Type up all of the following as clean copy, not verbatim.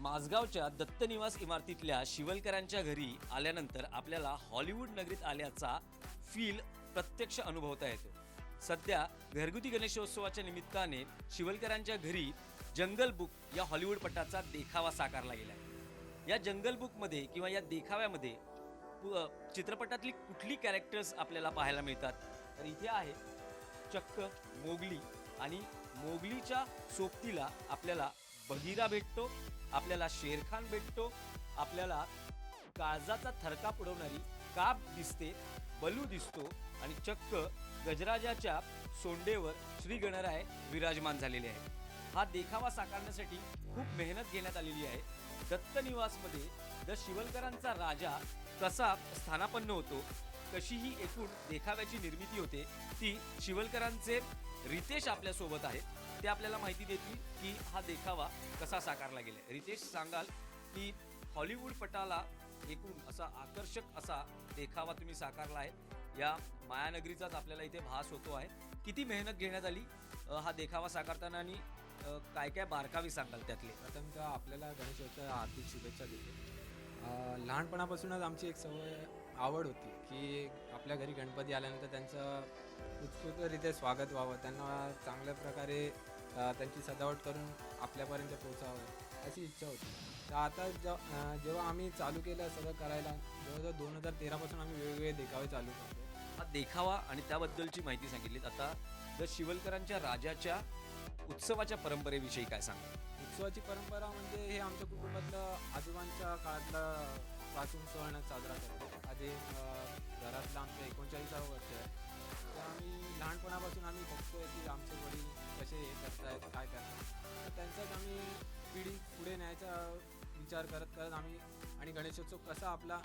माझगावच्या दत्तनिवास इमारतीतल्या शिवलकरांच्या घरी आल्यानंतर आपल्याला हॉलिवूड नगरीत आल्याचा फील प्रत्यक्ष अनुभवता येतो. सध्या घरगुती गणेशोत्सवाच्या निमित्ताने शिवलकरांच्या घरी जंगल बुक या हॉलिवूड पटाचा देखावा साकारला गेला आहे. या जंगल बुकमध्ये किंवा या देखाव्यामध्ये चित्रपटातली कुठली कॅरेक्टर्स आपल्याला पाहायला मिळतात तर इथे आहे चक्क मोगली आणि मोगलीच्या सोबतीला आपल्याला बघीरा भेटतो, आपल्याला शेरखान भेटतो, आपल्याला काळजाचा थरकाप उडवणारी काब दिसते, बलू दिसतो आणि चक्क गजराजाच्या सोंडेवर श्री गणराय विराजमान झालेले आहे. हा देखावा साकारण्यासाठी खूप मेहनत घेण्यात आलेली आहे. दत्तनिवासमध्ये द शिवलकरांचा राजा कसा स्थानापन्न होतो, कशी ही एकूण देखाव्याची निर्मिती होते ती शिवलकरांचे रितेश आपल्यासोबत आहे. ते आपल्याला माहिती देतील की हा देखावा कसा साकारला गेला. रितेश, सांगाल की हॉलिवूड पटाला एकूण असा आकर्षक असा देखावा तुम्ही साकारला आहे. या मायानगरीचाच आपल्याला इथे भास होतो आहे. किती मेहनत घेण्यात आली हा देखावा साकारताना आणि काय काय बारकावे सांगाल त्यातले? प्रथमतः आपल्याला गणेशोत्सवाच्या हार्दिक शुभेच्छा देतो. लहानपणापासूनच आमची एक आवड होती की आपल्या घरी गणपती आल्यानंतर त्यांचं उत्स्फूर्तरित्या स्वागत व्हावं, त्यांना चांगल्या प्रकारे त्यांची सजावट करून आपल्यापर्यंत पोहोचावं अशी इच्छा होती. तर आता जेव्हा आम्ही चालू केलं सगळं करायला, जवळजवळ 2013 पासून आम्ही वेगवेगळे देखावे चालू करतो. हा देखावा आणि त्याबद्दलची माहिती सांगितलीत. आता द शिवलकरांच्या राजाच्या उत्सवाच्या परंपरेविषयी काय सांगा? उत्सवाची परंपरा म्हणजे हे आमच्या कुटुंबातलं आजोबांच्या काळातला पासून सण साजरा करतो. आधी घरातलं आमचं 39वं वर्ष आहे. तर आम्ही लहानपणापासून आम्ही बघतोय की आमचे वडील कसे हे करतायत, काय करतात. तर त्यांचाच आम्ही पिढी पुढे न्यायचा विचार करत करत आम्ही आणि गणेशोत्सव कसा आपला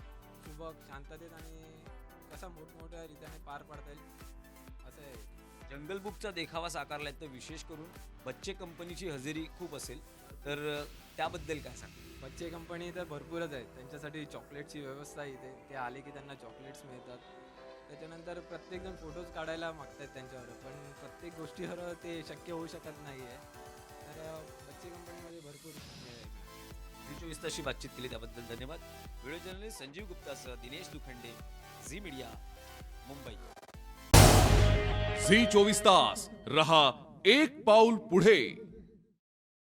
सुबक शांततेत आणि कसा मोठमोठ्या रीतीने पार पाडता येईल असं आहे. जंगल बुकचा देखावा साकारलाय तर विशेष करून बच्चे कंपनीची हजेरी खूप असेल, तर त्याबद्दल काय सांग? बच्चे कंपनी तर भरपूरच आहेत. त्यांच्यासाठी चॉकलेटची व्यवस्था इथे, ते आले की त्यांना चॉकलेट्स मिळतात. त्याच्यानंतर प्रत्येकजण फोटोज काढायला मागतात त्यांच्यावर, पण प्रत्येक गोष्टीवर ते शक्य होऊ शकत नाही आहे. तर बच्चे कंपनीमध्ये भरपूर आहे. 24 तासची बातचीत केली त्याबद्दल धन्यवाद. व्हिडिओ जर्नलिस्ट संजीव गुप्तासह Dinesh Dukhande, Zee media, Mumbai. Zee 24 तास रहा एक पाऊल पुढे.